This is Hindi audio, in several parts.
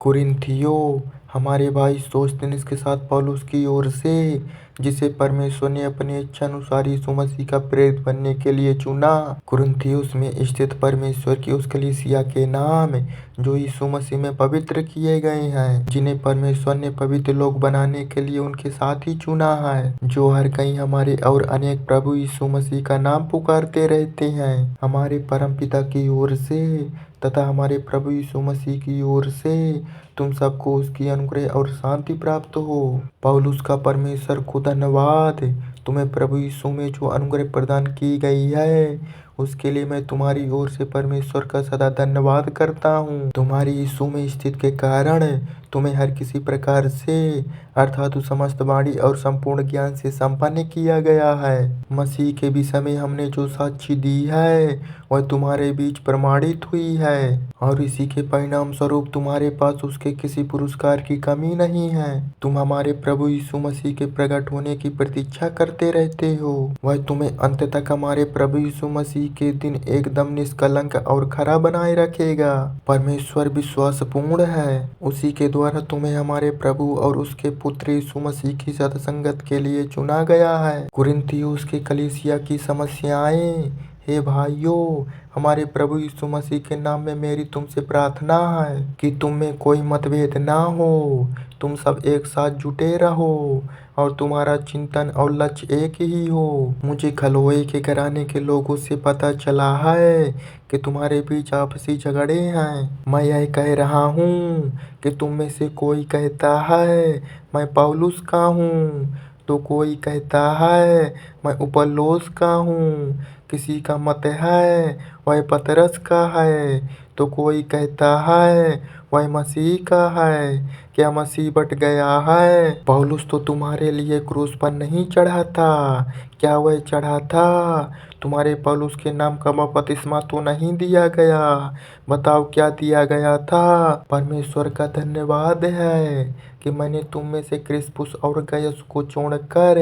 कुरिन्थियों, हमारे भाई सोस्थिनेस के साथ पौलुस की ओर से, जिसे परमेश्वर ने अपनी इच्छा अनुसार यीशु मसीह का प्रेरित बनने के लिए चुना, कुरिन्थियुस में स्थित परमेश्वर की उस कलीसिया के नाम जो यीशु मसीह में पवित्र किए गए हैं, जिन्हें परमेश्वर ने पवित्र लोग बनाने के लिए उनके साथ ही चुना है, जो हर कहीं हमारे और अनेक प्रभु यीशु मसीह का नाम पुकारते रहते हैं। हमारे परमपिता की ओर से तथा हमारे प्रभु यीशु मसीह की ओर से तुम सबको उसकी अनुग्रह और शांति प्राप्त हो। पौलुस का परमेश्वर को धन्यवाद। तुम्हें प्रभु यीशु में जो अनुग्रह प्रदान की गई है उसके लिए मैं तुम्हारी ओर से परमेश्वर का सदा धन्यवाद करता हूँ। तुम्हारी यीशु में स्थिति के कारण तुम्हें हर किसी प्रकार से अर्थात समस्त वाणी और संपूर्ण ज्ञान से संपन्न किया गया है। मसीह के विषय में हमने जो साक्षी दी है वह तुम्हारे बीच प्रमाणित हुई है और इसी के परिणाम स्वरूप तुम्हारे पास उसके किसी पुरस्कार की कमी नहीं है। तुम हमारे प्रभु यीशु मसीह के प्रकट होने की प्रतीक्षा करते रहते हो। वह तुम्हें अंत तक हमारे प्रभु यीशु मसीह के दिन एकदम निष्कलंक और खरा बनाए रखेगा। परमेश्वर विश्वासपूर्ण है, उसी के द्वारा तुम्हें हमारे प्रभु और उसके पुत्र यीशु मसीह की सत्संगत के लिए चुना गया है। कुरिन्थियुस के कलीसिया की समस्याएं। हे भाइयों, हमारे प्रभु यीशु मसीह के नाम में मेरी तुमसे प्रार्थना है कि तुम में कोई मतभेद ना हो, तुम सब एक साथ जुटे रहो और तुम्हारा चिंतन और लक्ष्य एक ही हो। मुझे खलोए के घराने के लोगों से पता चला है कि तुम्हारे बीच आपसी झगड़े हैं। मैं यह कह रहा हूँ कि तुम में से कोई कहता है मैं पौलुस का हूँ, तो कोई कहता है मैं अपुल्लोस का हूँ, किसी का मत है वह पतरस का है, तो कोई कहता है वह मसीह का है। क्या मसीह बट गया है? पौलुस तो तुम्हारे लिए क्रूस पर नहीं चढ़ा था। क्या वह चढ़ा था? तुम्हारे पौलुस के नाम का बपतिस्मा तो नहीं दिया गया। बताओ क्या दिया गया था? परमेश्वर का धन्यवाद है कि मैंने तुम में से क्रिस्पुस और गयुस को छोड़कर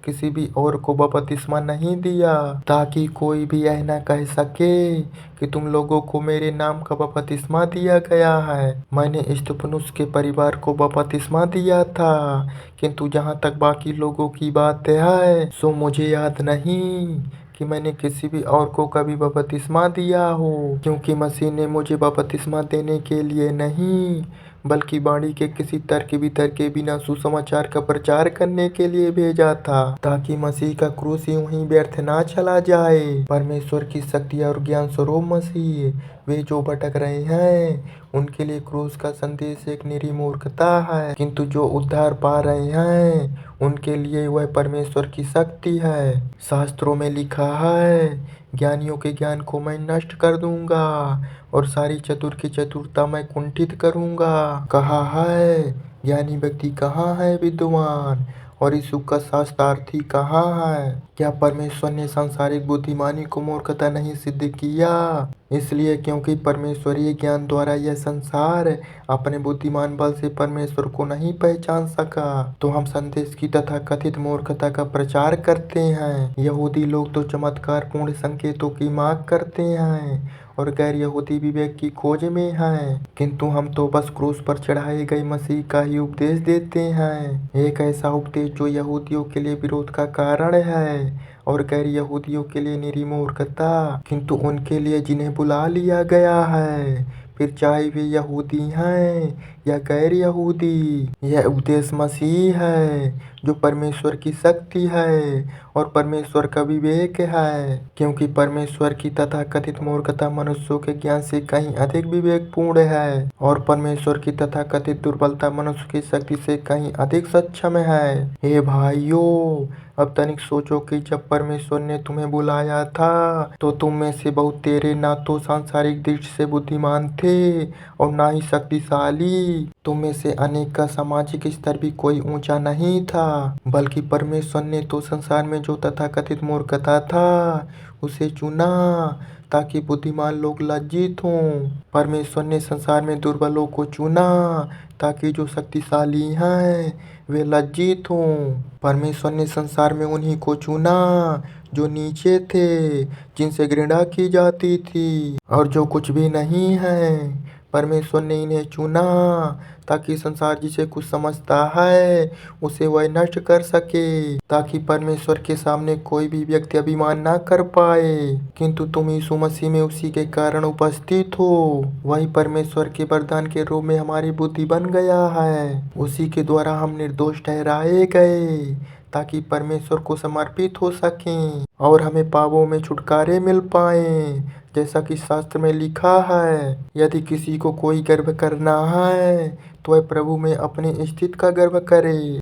किसी भी और को बपतिस्मा नहीं दिया, ताकि कोई भी यह न कह सके कि तुम लोगों को मेरे नाम का बपतिस्मा दिया गया है। मैंने स्तिफनुस के परिवार को बपतिस्मा दिया था, किंतु जहाँ तक बाकी लोगों की बात है सो मुझे याद नहीं कि मैंने किसी भी और को कभी बपतिस्मा दिया हो, क्योंकि मसीह ने मुझे बपतिस्मा देने के लिए नहीं बल्कि वाणी के किसी तर्क वितर्क के बिना सुसमाचार का प्रचार करने के लिए भेजा था, ताकि मसीह का क्रूस यूं ही व्यर्थ ना चला जाए। परमेश्वर की शक्ति और ज्ञान स्वरूप मसीह, वे जो भटक रहे हैं उनके लिए क्रूस का संदेश एक निरी मूर्खता है, किंतु जो उद्धार पा रहे हैं उनके लिए वह परमेश्वर की शक्ति है। शास्त्रों में लिखा है, ज्ञानियों के ज्ञान को मैं नष्ट कर दूंगा और सारी चतुर की चतुरता मैं कुंठित करूंगा। कहा है, ज्ञानी व्यक्ति कहाँ है विद्वान, और यीशु का शास्त्रार्थी कहाँ है? क्या परमेश्वर ने सांसारिक बुद्धिमानी को मूर्खता नहीं सिद्ध किया? इसलिए क्योंकि परमेश्वरीय ज्ञान द्वारा यह संसार अपने बुद्धिमान बल से परमेश्वर को नहीं पहचान सका, तो हम संदेश की तथा कथित मूर्खता का प्रचार करते हैं। यहूदी लोग तो चमत्कार पूर्ण संकेतों की मांग करते हैं और गैर यहूदी विवेक की खोज में हैं, किंतु हम तो बस क्रूस पर चढ़ाए गए मसीह का ही उपदेश देते हैं, एक ऐसा उपदेश जो यहूदियों के लिए विरोध का कारण है और गैर यहूदियों के लिए निरी मूर्खता, किंतु उनके लिए जिन्हें बुला लिया गया है, फिर चाहे वे यहूदी हैं या गैर यहूदी, यह उपदेश मसीह है जो परमेश्वर की शक्ति है और परमेश्वर का विवेक है, क्योंकि परमेश्वर की तथाकथित मूर्खता मनुष्यों के ज्ञान से कहीं अधिक विवेकपूर्ण है और परमेश्वर की तथाकथित दुर्बलता मनुष्य की शक्ति से कहीं अधिक सक्षम है। हे भाइयों, अब तनिक सोचो कि जब परमेश्वर ने तुम्हें बुलाया था तो तुम में से बहुत तेरे ना तो सांसारिक दृष्टि से बुद्धिमान थे और ना ही शक्तिशाली। तुम में से अनेक का सामाजिक स्तर भी कोई ऊंचा नहीं था, बल्कि परमेश्वर ने तो संसार में जो तथाकथित मूर्खता था उसे चुना ताकि बुद्धिमान लोग लज्जित हों। परमेश्वर ने संसार में दुर्बलों को चुना ताकि जो शक्तिशाली हैं वे लज्जित हों। परमेश्वर ने संसार में उन्हीं को चुना जो नीचे थे, जिनसे घृणा की जाती थी और जो कुछ भी नहीं है, परमेश्वर ने इन्हें चुना ताकि संसार जिसे कुछ समझता है उसे वह नष्ट कर सके, ताकि परमेश्वर के सामने कोई भी व्यक्ति अभिमान ना कर पाए। किंतु तुम यीशु मसीह में उसी के कारण उपस्थित हो। वही परमेश्वर के वरदान के रूप में हमारी बुद्धि बन गया है। उसी के द्वारा हम निर्दोष ठहराए गए ताकि परमेश्वर को समर्पित हो सकें और हमें पापों में छुटकारे मिल पाए। जैसा कि शास्त्र में लिखा है, यदि किसी को कोई गर्व करना है तो वह प्रभु में अपनी स्थिति का गर्व करे।